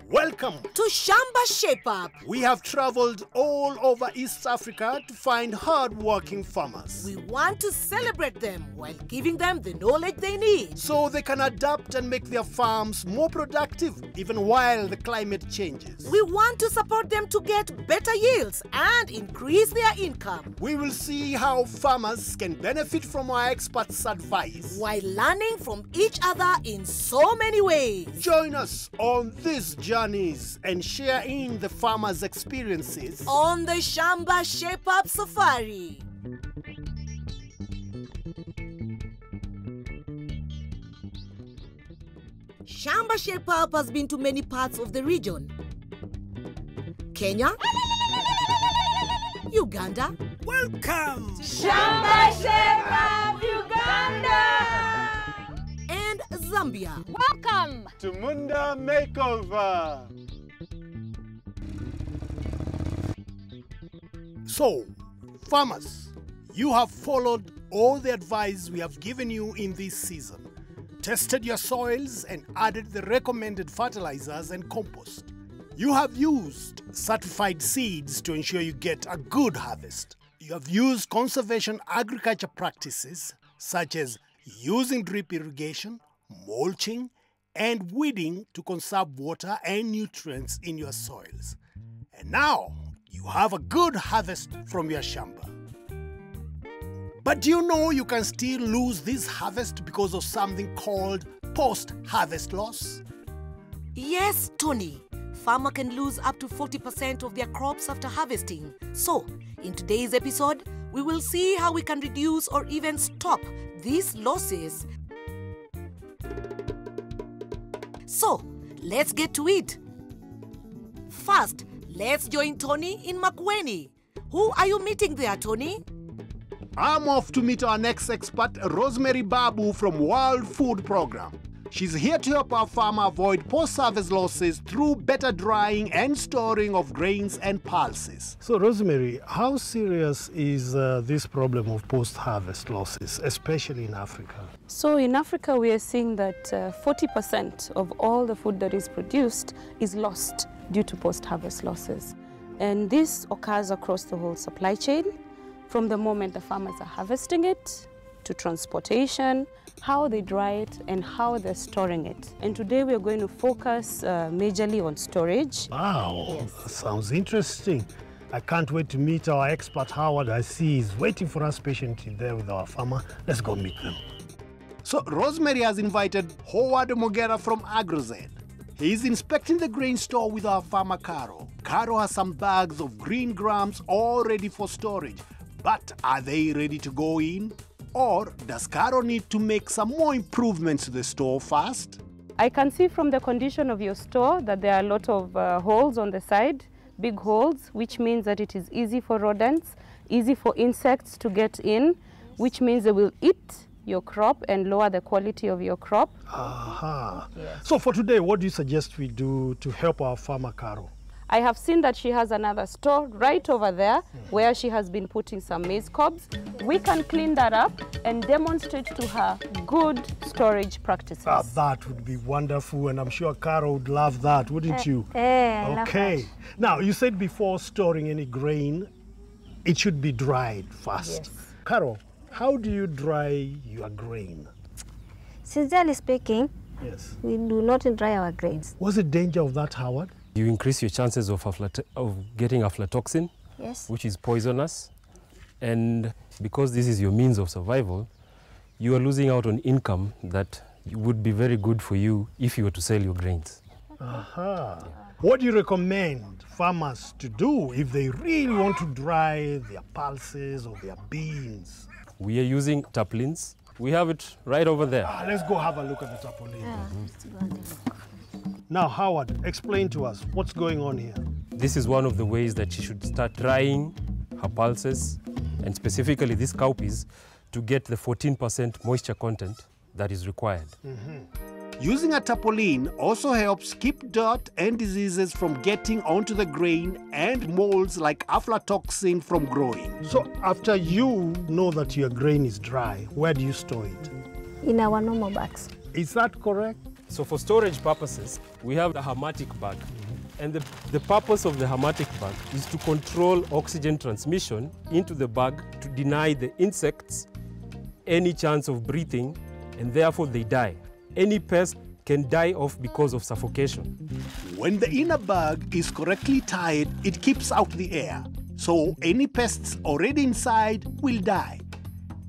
Welcome to Shamba Shape Up. We have traveled all over East Africa to find hard-working farmers. We want to celebrate them while giving them the knowledge they need, so they can adapt and make their farms more productive even while the climate changes. We want to support them to get better yields and increase their income. We will see how farmers can benefit from our experts' advice while learning from each other in so many ways. Join us on these journeys and share in the farmers' experiences on the Shamba Shape Up Safari. Shamba Shape Up has been to many parts of the region. Kenya, Uganda. Welcome! Shamba Shape Up Uganda! And Zambia. Welcome to Munda Makeover. So, farmers, you have followed all the advice we have given you in this season, tested your soils and added the recommended fertilizers and compost. You have used certified seeds to ensure you get a good harvest. You have used conservation agriculture practices such as using drip irrigation, mulching, and weeding to conserve water and nutrients in your soils. And now, you have a good harvest from your shamba. But do you know you can still lose this harvest because of something called post-harvest loss? Yes, Tony. Farmer can lose up to 40% of their crops after harvesting. So, in today's episode, we will see how we can reduce or even stop these losses. So, let's get to it. First, let's join Tony in Makueni. Who are you meeting there, Tony? I'm off to meet our next expert, Rosemary Babu from World Food Program. She's here to help our farmer avoid post-harvest losses through better drying and storing of grains and pulses. So, Rosemary, how serious is this problem of post-harvest losses, especially in Africa? So, in Africa, we are seeing that 40% of all the food that is produced is lost due to post-harvest losses. And this occurs across the whole supply chain, from the moment the farmers are harvesting it, to transportation, how they dry it, and how they're storing it. And today we are going to focus majorly on storage. Wow, yes. That sounds interesting. I can't wait to meet our expert, Howard. I see he's waiting for us patiently there with our farmer. Let's go meet them. So Rosemary has invited Howard Mogera from AgroZ. He's inspecting the grain store with our farmer Caro. Caro has some bags of green grams all ready for storage. But are they ready to go in? Or does Caro need to make some more improvements to the store first? I can see from the condition of your store that there are a lot of holes on the side, big holes, which means that it is easy for rodents, easy for insects to get in, which means they will eat your crop and lower the quality of your crop. Aha. Yes. So for today, what do you suggest we do to help our farmer Caro? I have seen that she has another store right over there where she has been putting some maize cobs. We can clean that up and demonstrate to her good storage practices. That would be wonderful, and I'm sure Caro would love that, wouldn't you? Okay. Now, you said before storing any grain, it should be dried first. Yes. Caro, how do you dry your grain? Sincerely speaking, Yes. we do not dry our grains. What's the danger of that, Howard? You increase your chances of getting aflatoxin, Yes. which is poisonous. And because this is your means of survival, you are losing out on income that would be very good for you if you were to sell your grains. Aha. What do you recommend farmers to do if they really want to dry their pulses or their beans? We are using tarpaulins. We have it right over there. Let's go have a look at the tarpaulin. Now, Howard, explain to us what's going on here. This is one of the ways that she should start drying her pulses, and specifically these cowpeas, to get the 14% moisture content that is required. Using a tarpaulin also helps keep dirt and diseases from getting onto the grain and molds like aflatoxin from growing. So after you know that your grain is dry, where do you store it? In our normal bags. Is that correct? So for storage purposes, we have the hermetic bag. And the purpose of the hermetic bag is to control oxygen transmission into the bag to deny the insects any chance of breathing, and therefore they die. Any pest can die off because of suffocation. When the inner bag is correctly tied, it keeps out the air, so any pests already inside will die.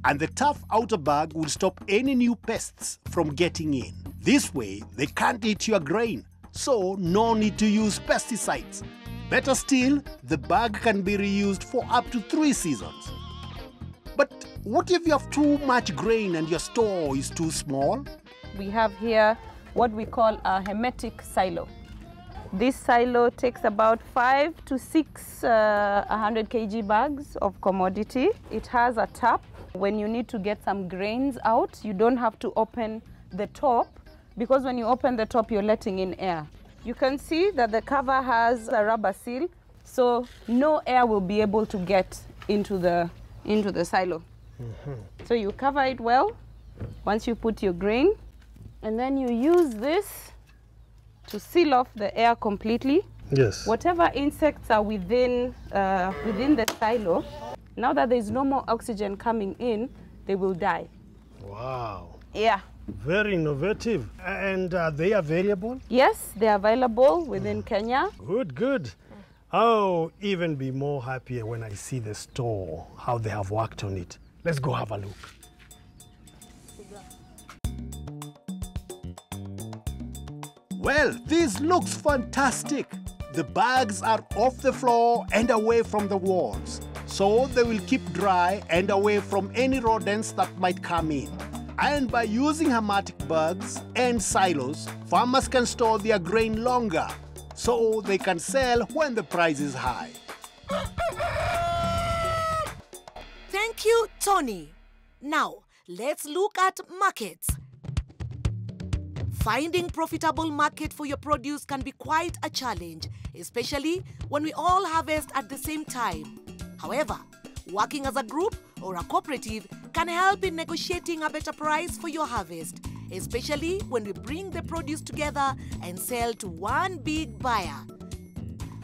And the tough outer bag will stop any new pests from getting in. This way, they can't eat your grain, so no need to use pesticides. Better still, the bag can be reused for up to 3 seasons. But what if you have too much grain and your store is too small? We have here what we call a hermetic silo. This silo takes about 5 to 6 100 kg bags of commodity. It has a tap. When you need to get some grains out, you don't have to open the top, because when you open the top, you're letting in air. You can see that the cover has a rubber seal, so no air will be able to get into the silo. So you cover it well once you put your grain, and then you use this to seal off the air completely. Yes. Whatever insects are within the silo, now that there's no more oxygen coming in, they will die. Wow. Yeah. Very innovative. And are they available? Yes, they're available within Kenya. Good, good. I'll even be more happier when I see the store, how they have worked on it. Let's go have a look. Well, this looks fantastic. The bags are off the floor and away from the walls, so they will keep dry and away from any rodents that might come in. And by using hermetic bags and silos, farmers can store their grain longer, so they can sell when the price is high. Thank you, Tony. Now, let's look at markets. Finding profitable market for your produce can be quite a challenge, especially when we all harvest at the same time. However, working as a group or a cooperative can help in negotiating a better price for your harvest, especially when we bring the produce together and sell to one big buyer.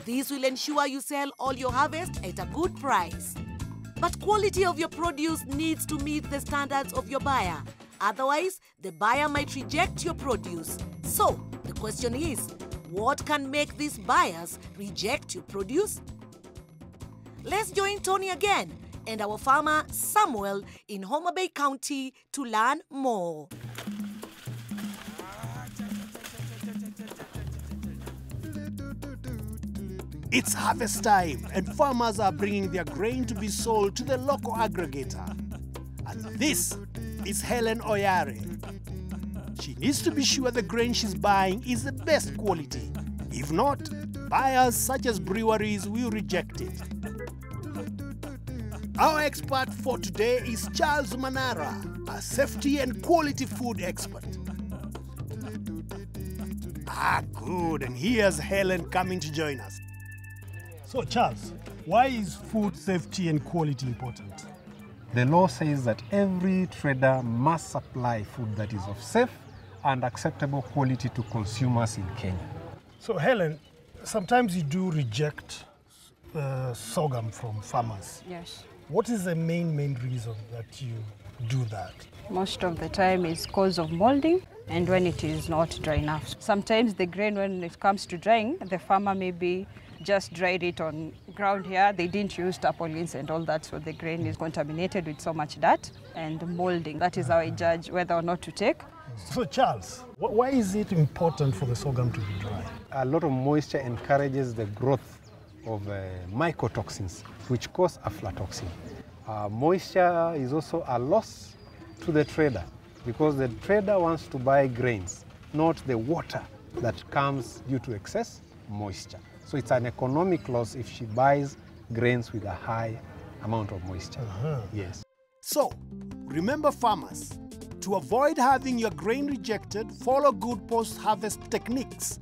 This will ensure you sell all your harvest at a good price. But quality of your produce needs to meet the standards of your buyer. Otherwise, the buyer might reject your produce. So, the question is, what can make these buyers reject your produce? Let's join Tony again and our farmer Samuel in Homa Bay County to learn more. It's harvest time and farmers are bringing their grain to be sold to the local aggregator. And this is Helen Oyare. She needs to be sure the grain she's buying is the best quality. If not, buyers such as breweries will reject it. Our expert for today is Charles Manara, a safety and quality food expert. Good, and here's Helen coming to join us. So, Charles, why is food safety and quality important? The law says that every trader must supply food that is of safe and acceptable quality to consumers in Kenya. So, Helen, sometimes you do reject sorghum from farmers. Yes. What is the main reason that you do that? Most of the time it's cause of molding and when it is not dry enough. Sometimes the grain, when it comes to drying, the farmer maybe just dried it on ground here. They didn't use tarpaulins and all that, so the grain is contaminated with so much dirt and molding. That is how I judge whether or not to take. So, Charles, why is it important for the sorghum to be dry? A lot of moisture encourages the growth of mycotoxins, which cause aflatoxin. Moisture is also a loss to the trader because the trader wants to buy grains, not the water that comes due to excess moisture. So it's an economic loss if she buys grains with a high amount of moisture. Yes. So, remember farmers, to avoid having your grain rejected, follow good post-harvest techniques.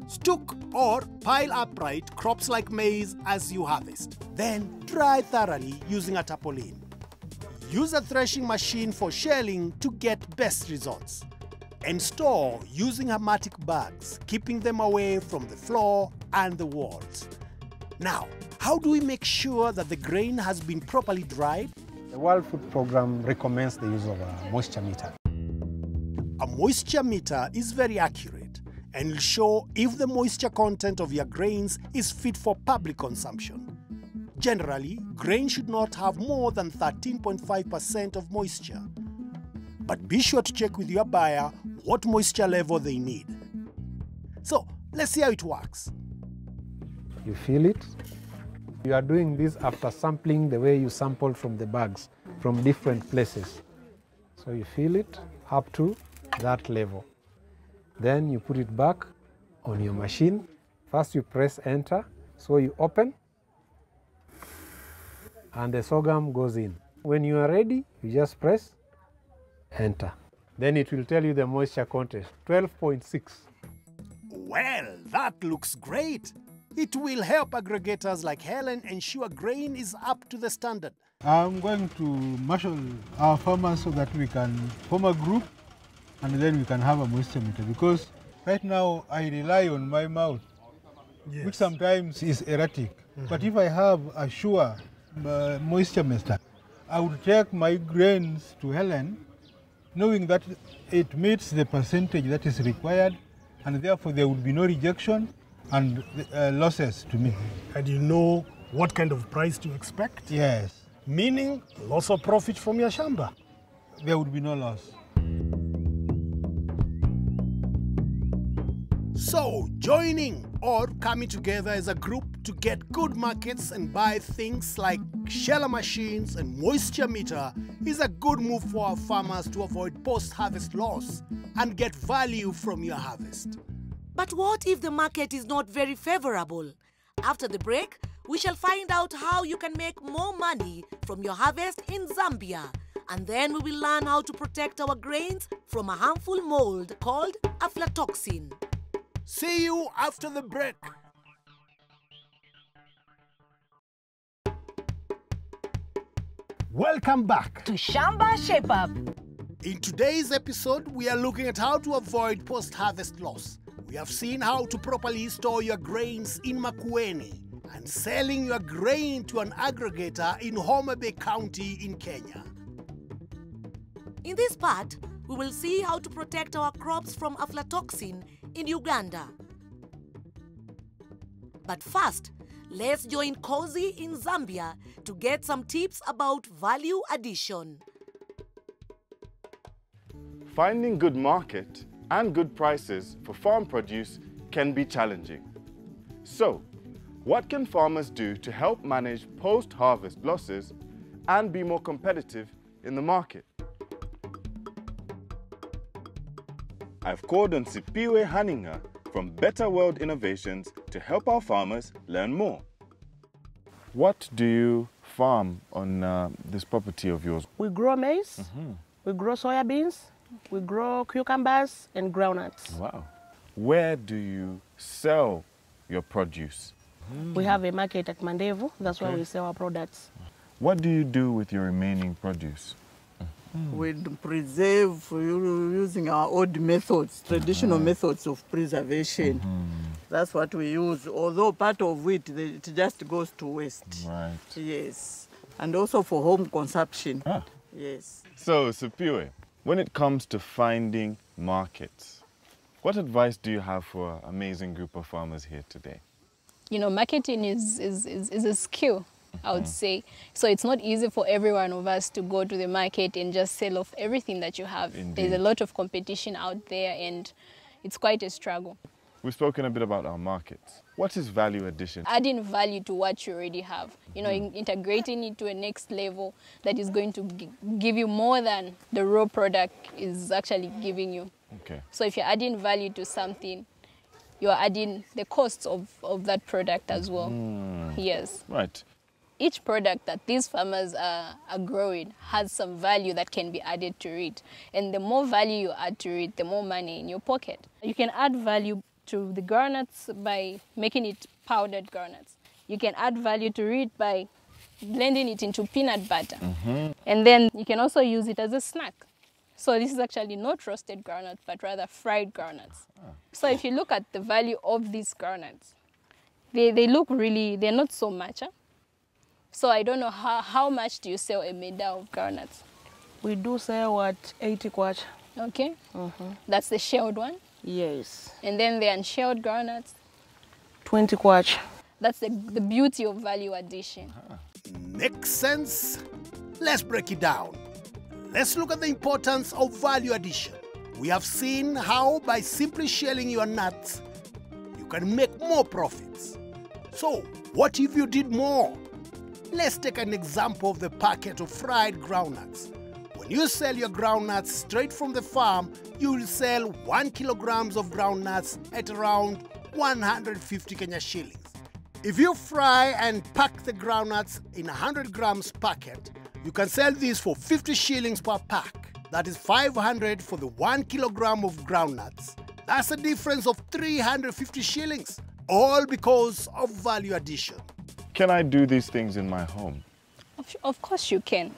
Stook or pile upright crops like maize as you harvest. Then dry thoroughly using a tarpaulin. Use a threshing machine for shelling to get best results. and store using hermetic bags, keeping them away from the floor and the walls. Now, how do we make sure that the grain has been properly dried? The World Food Programme recommends the use of a moisture meter. A moisture meter is very accurate and will show if the moisture content of your grains is fit for public consumption. Generally, grain should not have more than 13.5% of moisture. But be sure to check with your buyer what moisture level they need. So, let's see how it works. You feel it. You are doing this after sampling the way you sampled from the bags, from different places. So you feel it up to that level. Then you put it back on your machine. First you press enter, so you open, and the sorghum goes in. When you are ready, you just press enter. Then it will tell you the moisture content, 12.6. Well, that looks great. It will help aggregators like Helen ensure grain is up to the standard. I'm going to marshal our farmers so that we can form a group and then we can have a moisture meter, because right now I rely on my mouth, Yes. which sometimes is erratic. But if I have a sure moisture meter, I would take my grains to Helen, knowing that it meets the percentage that is required, and therefore there would be no rejection and losses to me. And you know what kind of price to expect? Yes. Meaning loss of profit from your Shamba. There would be no loss. So, joining or coming together as a group to get good markets and buy things like sheller machines and moisture meter is a good move for our farmers to avoid post-harvest loss and get value from your harvest. But what if the market is not very favorable? After the break, we shall find out how you can make more money from your harvest in Zambia. And then we will learn how to protect our grains from a harmful mold called Aflatoxin. See you after the break. Welcome back. To Shamba Shape Up. In today's episode, we are looking at how to avoid post-harvest loss. We have seen how to properly store your grains in Makueni and selling your grain to an aggregator in Homa Bay County in Kenya. In this part, we will see how to protect our crops from aflatoxin in Uganda. But first, let's join Cozy in Zambia to get some tips about value addition. Finding good market and good prices for farm produce can be challenging. So, what can farmers do to help manage post-harvest losses and be more competitive in the market? I've called on Sipiwe Haninga from Better World Innovations to help our farmers learn more. What do you farm on this property of yours? We grow maize, we grow soybeans, we grow cucumbers and groundnuts. Wow. Where do you sell your produce? We have a market at Mandevu, that's where we sell our products. What do you do with your remaining produce? We preserve using our old methods, traditional methods of preservation. That's what we use, although part of it just goes to waste. Right. Yes. And also for home consumption. Yes. So, Sipiwe, when it comes to finding markets, what advice do you have for our amazing group of farmers here today? You know, marketing is a skill, I would say. So it's not easy for every one of us to go to the market and just sell off everything that you have. Indeed. There's a lot of competition out there and it's quite a struggle. We've spoken a bit about our markets. What is value addition? Adding value to what you already have, you know, integrating it to a next level that is going to give you more than the raw product is actually giving you. Okay. So if you're adding value to something, you're adding the costs of that product as well. Yes. Right. Each product that these farmers are growing has some value that can be added to it. And the more value you add to it, the more money in your pocket. You can add value to the groundnuts by making it powdered groundnuts. You can add value to it by blending it into peanut butter. And then you can also use it as a snack. So this is actually not roasted groundnuts, but rather fried groundnuts. So if you look at the value of these groundnuts, they look really, they're not so much. Huh? So I don't know how much do you sell a meda of groundnuts? We do sell at 80 kwacha. Okay. That's the shelled one? Yes. And then the unshelled groundnuts? 20 kwacha. That's the beauty of value addition. Makes sense? Let's break it down. Let's look at the importance of value addition. We have seen how by simply shelling your nuts, you can make more profits. So, what if you did more? Let's take an example of the packet of fried groundnuts. When you sell your groundnuts straight from the farm, you will sell 1 kilogram of groundnuts at around 150 Kenya shillings. If you fry and pack the groundnuts in 100 grams packet, you can sell these for 50 shillings per pack. That is 500 for the 1 kilogram of groundnuts. That's a difference of 350 shillings, all because of value addition. Can I do these things in my home? Of course you can.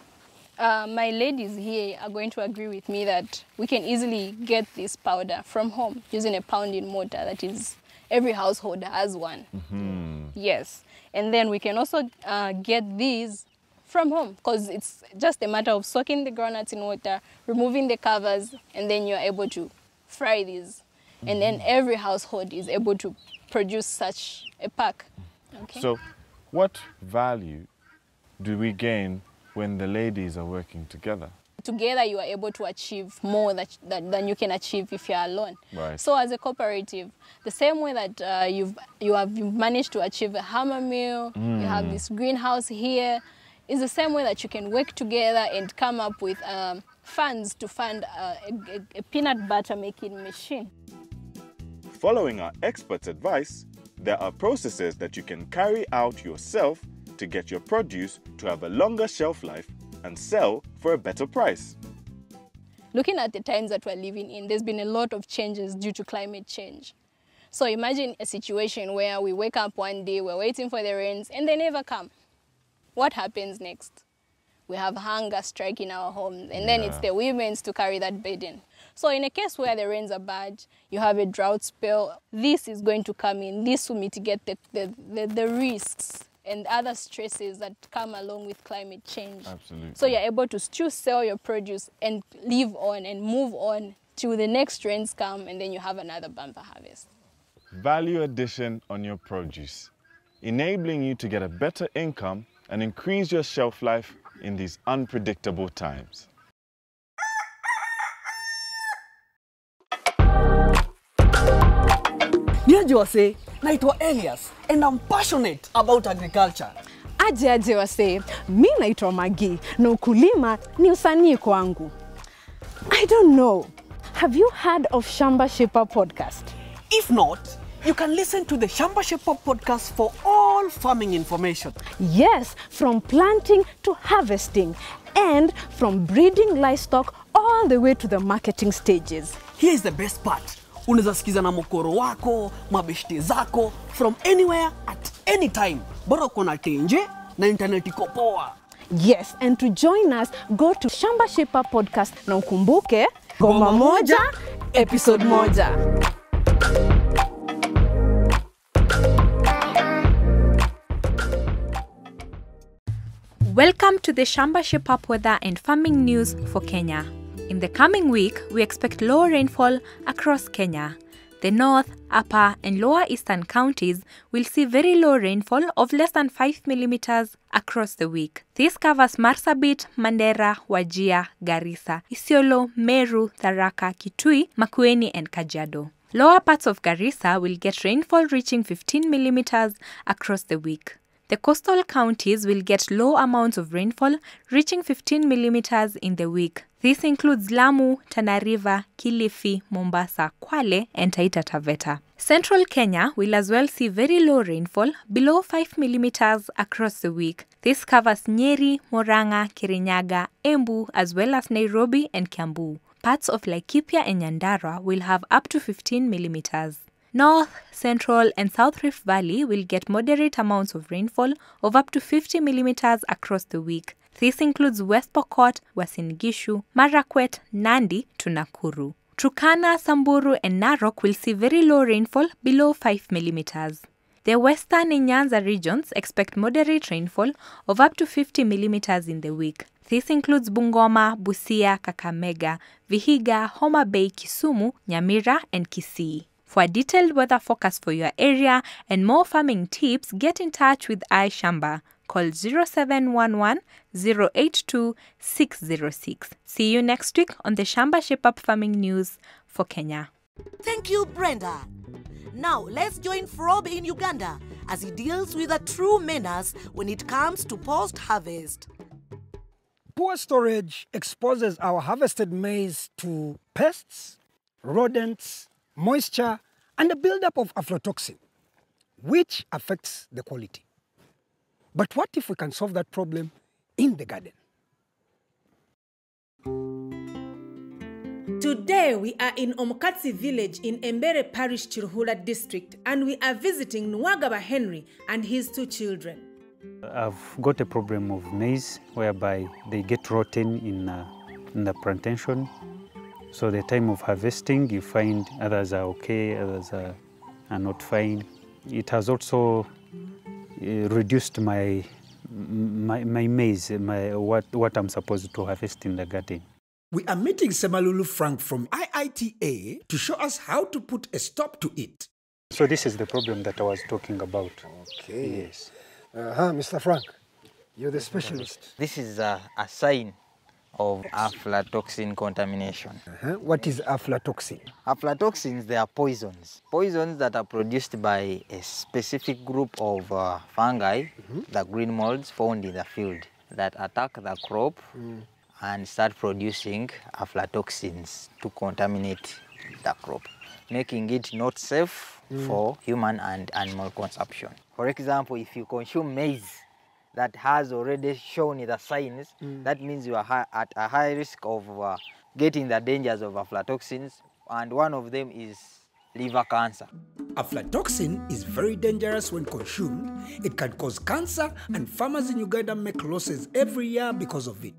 My ladies here are going to agree with me that we can easily get this powder from home using a pounding mortar. That is, every household has one. Yes. And then we can also get these from home because it's just a matter of soaking the groundnuts in water, removing the covers, and then you're able to fry these. And then every household is able to produce such a pack. Okay. So what value do we gain when the ladies are working together? Together you are able to achieve more than you can achieve if you're alone. Right. So as a cooperative, the same way that you've managed to achieve a hammer mill, you have this greenhouse here, is the same way that you can work together and come up with funds to fund a peanut butter making machine. Following our experts' advice, there are processes that you can carry out yourself to get your produce to have a longer shelf life and sell for a better price. Looking at the times that we're living in, there's been a lot of changes due to climate change. So imagine a situation where we wake up one day, we're waiting for the rains, and they never come. What happens next? We have hunger striking our homes, and then it's the women's to carry that burden. So in a case where the rains are bad, you have a drought spell, this is going to come in. This will mitigate the risks and other stresses that come along with climate change. Absolutely. So you're able to still sell your produce and live on and move on till the next rains come, and then you have another bumper harvest. Value addition on your produce, enabling you to get a better income and increase your shelf life in these unpredictable times. Niaje wase, naitwa Elias and I'm passionate about agriculture. Aje wase, mi naitwa Magi na ukulima ni usanii kwangu. I don't know. Have you heard of Shamba podcast? If not, you can listen to the Shamba podcast for all farming information. Yes, from planting to harvesting and from breeding livestock all the way to the marketing stages. Here is the best part. Unaweza sikiza na mokoro wako, mabeshte zako, from anywhere at any time. Bora uko na tenje na internet iko poa. Yes, and to join us, go to Shamba podcast na ukumbuke Goma moja, episode moja. Welcome to the Shamba weather and farming news for Kenya. In the coming week, we expect low rainfall across Kenya. The north, upper and lower eastern counties will see very low rainfall of less than 5 millimeters across the week. This covers Marsabit, Mandera, Wajir, Garissa, Isiolo, Meru, Tharaka, Kitui, Makueni and Kajiado. Lower parts of Garissa will get rainfall reaching 15 millimeters across the week. The coastal counties will get low amounts of rainfall reaching 15 millimeters in the week. This includes Lamu, Tana River, Kilifi, Mombasa, Kwale, and Taita Taveta. Central Kenya will as well see very low rainfall, below 5 millimeters across the week. This covers Nyeri, Murang'a, Kirinyaga, Embu, as well as Nairobi and Kiambu. Parts of Laikipia and Nyandarua will have up to 15 millimeters. North, Central and South Rift Valley will get moderate amounts of rainfall of up to 50 millimeters across the week. This includes West Pokot, Uasin Gishu, Marakwet, Nandi to Nakuru. Turkana, Samburu and Narok will see very low rainfall below 5 millimeters. The Western and Nyanza regions expect moderate rainfall of up to 50 millimeters in the week. This includes Bungoma, Busia, Kakamega, Vihiga, Homa Bay, Kisumu, Nyamira and Kisii. For a detailed weather forecast for your area and more farming tips, get in touch with Shamba. Call 0711 082 606. See you next week on the Shamba Shape Up Farming News for Kenya. Thank you, Brenda. Now, let's join Frob in Uganda as he deals with a true menace when it comes to post-harvest. Poor storage exposes our harvested maize to pests, rodents, moisture, and the buildup of aflatoxin, which affects the quality. But what if we can solve that problem in the garden? Today we are in Omokatsi village in Embere Parish, Chiruhura district, and we are visiting Nwagaba Henry and his 2 children. I've got a problem of maize whereby they get rotten in the plantation. So the time of harvesting, you find others are okay, others are not fine. It has also reduced my maize, what I'm supposed to harvest in the garden. We are meeting Semalulu Frank from IITA to show us how to put a stop to it. So this is the problem that I was talking about. Okay. Yes. Mr. Frank, you're the specialist. This is a sign of aflatoxin contamination. What is aflatoxin? Aflatoxins, they are poisons. Poisons that are produced by a specific group of fungi, the green molds found in the field, that attack the crop and start producing aflatoxins to contaminate the crop, making it not safe for human and animal consumption. For example, if you consume maize that has already shown the signs, that means you are at a high risk of getting the dangers of aflatoxins, and one of them is liver cancer. Aflatoxin is very dangerous when consumed. It can cause cancer, and farmers in Uganda make losses every year because of it.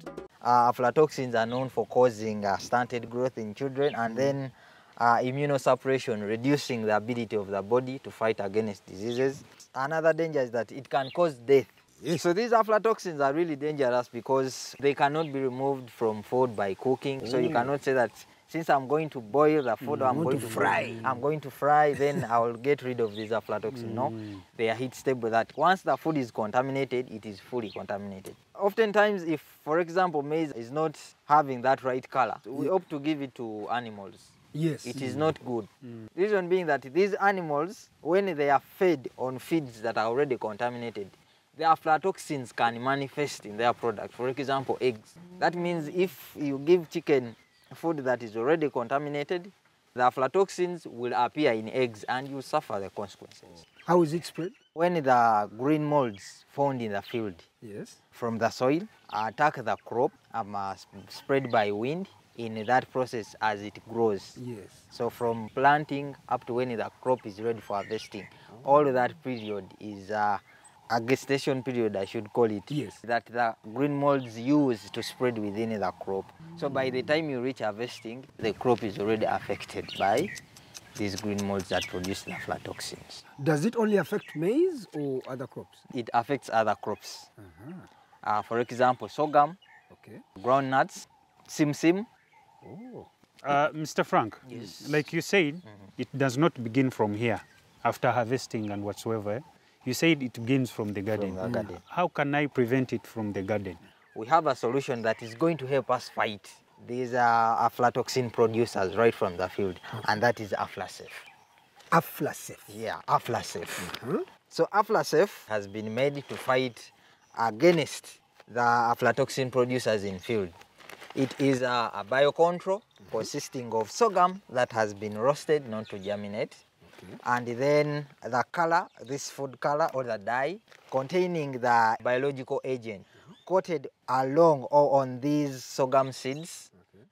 Aflatoxins are known for causing stunted growth in children, and then immunosuppression, reducing the ability of the body to fight against diseases. Another danger is that it can cause death. Yes. So these aflatoxins are really dangerous because they cannot be removed from food by cooking. So you cannot say that since I'm going to boil the food, I'm going to fry, then I will get rid of these aflatoxins. No, they are heat stable. That once the food is contaminated, it is fully contaminated. Oftentimes, if, for example, maize is not having that right color, we opt to give it to animals. Yes. It is not good. Reason being that these animals, when they are fed on feeds that are already contaminated, the aflatoxins can manifest in their product. For example, eggs. That means if you give chicken food that is already contaminated, the aflatoxins will appear in eggs and you suffer the consequences. How is it spread? When the green molds found in the field from the soil attack the crop, spread by wind in that process as it grows. Yes. So from planting up to when the crop is ready for harvesting, all that period is a gestation period, I should call it, that the green molds use to spread within the crop. So by the time you reach harvesting, the crop is already affected by these green molds that produce the aflatoxins. Does it only affect maize or other crops? It affects other crops. For example, sorghum, groundnuts, simsim. Mr. Frank, like you said, it does not begin from here after harvesting and whatsoever. You said it begins from the garden. From the garden. How can I prevent it from the garden? We have a solution that is going to help us fight these aflatoxin producers right from the field, and that is Aflasafe. Aflasafe? Yeah, Aflasafe. So Aflasafe has been made to fight against the aflatoxin producers in field. It is a biocontrol consisting of sorghum that has been roasted not to germinate, and then the color, this food color or the dye, containing the biological agent coated along or on these sorghum seeds,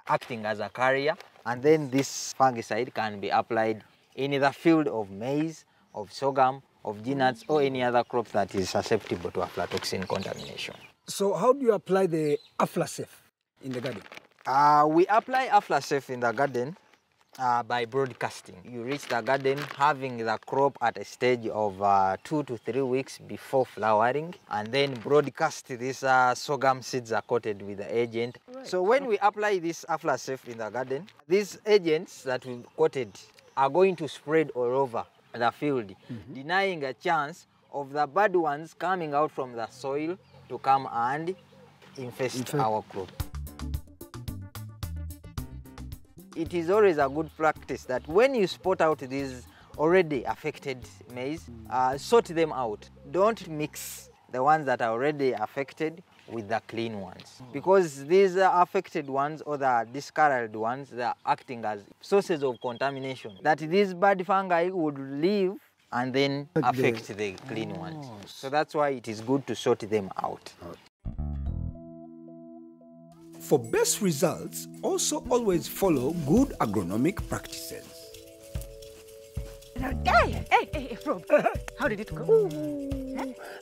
acting as a carrier, and then this fungicide can be applied in the field of maize, of sorghum, of peanuts, or any other crop that is susceptible to aflatoxin contamination. So how do you apply the Aflasafe in the garden? We apply Aflasafe in the garden by broadcasting. You reach the garden having the crop at a stage of 2 to 3 weeks before flowering, and then broadcast these sorghum seeds are coated with the agent. Right. So when we apply this Aflasafe in the garden, these agents that we coated are going to spread all over the field, denying a chance of the bad ones coming out from the soil to come and infest our crop. It is always a good practice that when you spot out these already affected maize, sort them out. Don't mix the ones that are already affected with the clean ones. Because these affected ones or the discolored ones, they are acting as sources of contamination. That these bad fungi would live and then affect the clean ones. So that's why it is good to sort them out. For best results, also always follow good agronomic practices. Hey, Rob, how did it go?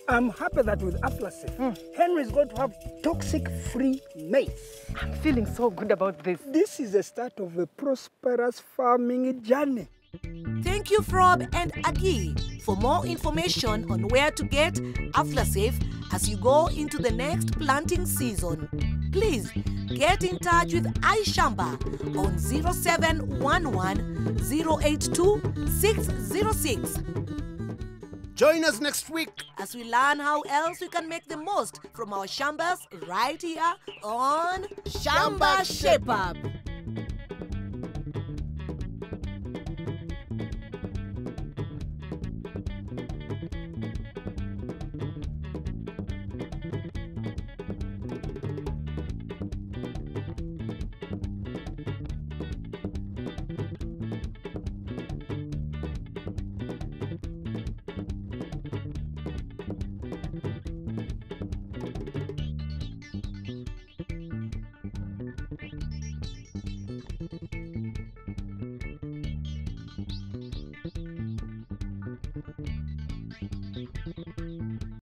I'm happy that with Aflasafe, Henry is going to have toxic-free maize. I'm feeling so good about this. This is the start of a prosperous farming journey. Thank you, Frob and Agi. For more information on where to get Aflasafe as you go into the next planting season, please get in touch with Shamba on 0711 082 606. Join us next week as we learn how else we can make the most from our Shambas right here on Shamba Shape Up.